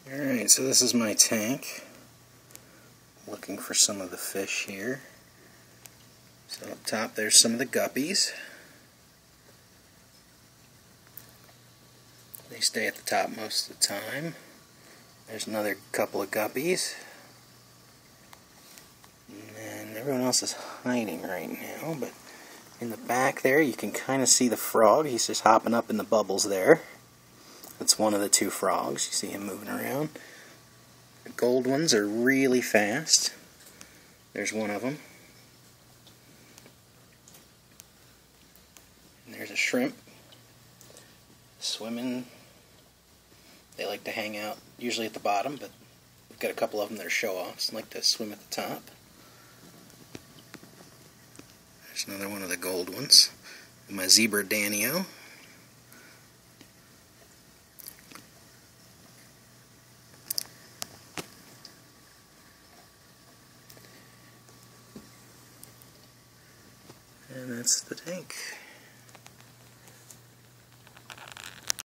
Alright, so this is my tank. Looking for some of the fish here. So up top there's some of the guppies. They stay at the top most of the time. There's another couple of guppies. And everyone else is hiding right now, but in the back there you can kind of see the frog. He's just hopping up in the bubbles there. That's one of the two frogs. You see him moving around. The gold ones are really fast. There's one of them. And there's a shrimp swimming. They like to hang out usually at the bottom, but we've got a couple of them that are show-offs and like to swim at the top. There's another one of the gold ones. My zebra danio. And that's the tank.